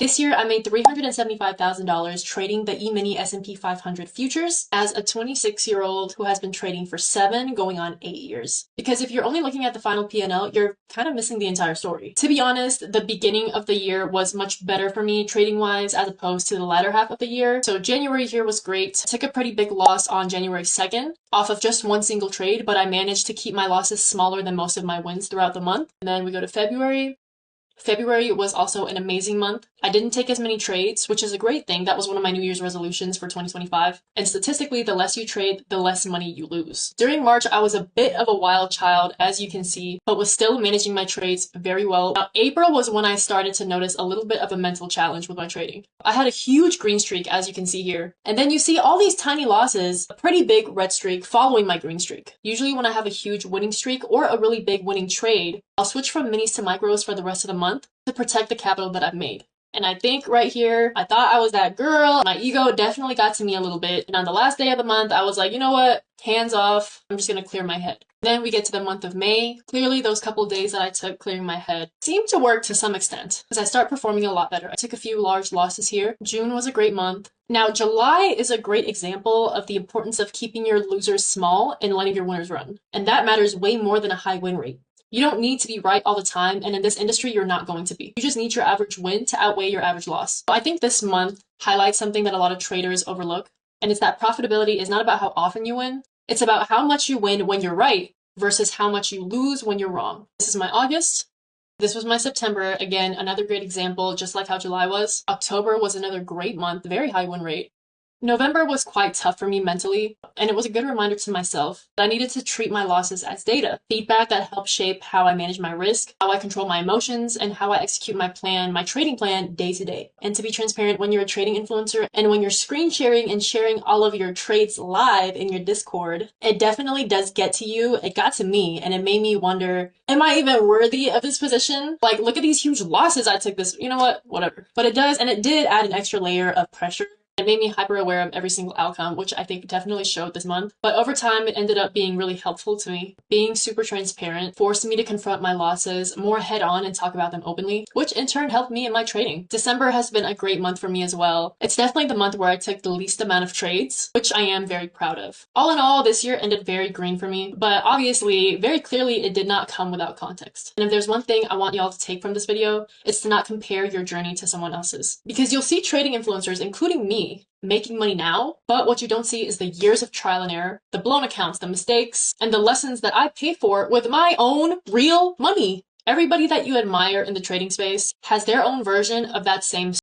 This year, I made $375,000 trading the E-mini S&P 500 futures as a 26-year-old who has been trading for 7 going on 8 years. Because if you're only looking at the final P&L, you're kind of missing the entire story. To be honest, the beginning of the year was much better for me trading-wise as opposed to the latter half of the year. So January here was great. I took a pretty big loss on January 2nd off of just one single trade, but I managed to keep my losses smaller than most of my wins throughout the month. And then we go to February. February was also an amazing month. I didn't take as many trades, which is a great thing. That was one of my New Year's resolutions for 2025. And statistically, the less you trade, the less money you lose. During March, I was a bit of a wild child, as you can see, but was still managing my trades very well. Now, April was when I started to notice a little bit of a mental challenge with my trading. I had a huge green streak, as you can see here. And then you see all these tiny losses, a pretty big red streak following my green streak. Usually when I have a huge winning streak or a really big winning trade, I'll switch from minis to micros for the rest of the month to protect the capital that I've made. And I think right here, I thought I was that girl. My ego definitely got to me a little bit. And on the last day of the month, I was like, you know what? Hands off. I'm just going to clear my head. Then we get to the month of May. Clearly, those couple of days that I took clearing my head seemed to work to some extent because I start performing a lot better. I took a few large losses here. June was a great month. Now, July is a great example of the importance of keeping your losers small and letting your winners run. And that matters way more than a high win rate. You don't need to be right all the time, and in this industry, you're not going to be. You just need your average win to outweigh your average loss. So I think this month highlights something that a lot of traders overlook, and it's that profitability is not about how often you win. It's about how much you win when you're right versus how much you lose when you're wrong. This is my August. This was my September. Again, another great example, just like how July was. October was another great month, very high win rate. November was quite tough for me mentally, and it was a good reminder to myself that I needed to treat my losses as data, feedback that helped shape how I manage my risk, how I control my emotions, and how I execute my plan, my trading plan day to day. And to be transparent, when you're a trading influencer and when you're screen sharing and sharing all of your trades live in your Discord, it definitely does get to you. It got to me, and it made me wonder, am I even worthy of this position? Like, look at these huge losses I took this, you know what, whatever. But it does, and it did add an extra layer of pressure. It made me hyper aware of every single outcome, which I think definitely showed this month. But over time, it ended up being really helpful to me. Being super transparent forced me to confront my losses more head on and talk about them openly, which in turn helped me in my trading. December has been a great month for me as well. It's definitely the month where I took the least amount of trades, which I am very proud of. All in all, this year ended very green for me, but obviously, very clearly, it did not come without context. And if there's one thing I want y'all to take from this video, it's to not compare your journey to someone else's. Because you'll see trading influencers, including me, making money now, but what you don't see is the years of trial and error, the blown accounts, the mistakes, and the lessons that I paid for with my own real money. Everybody that you admire in the trading space has their own version of that same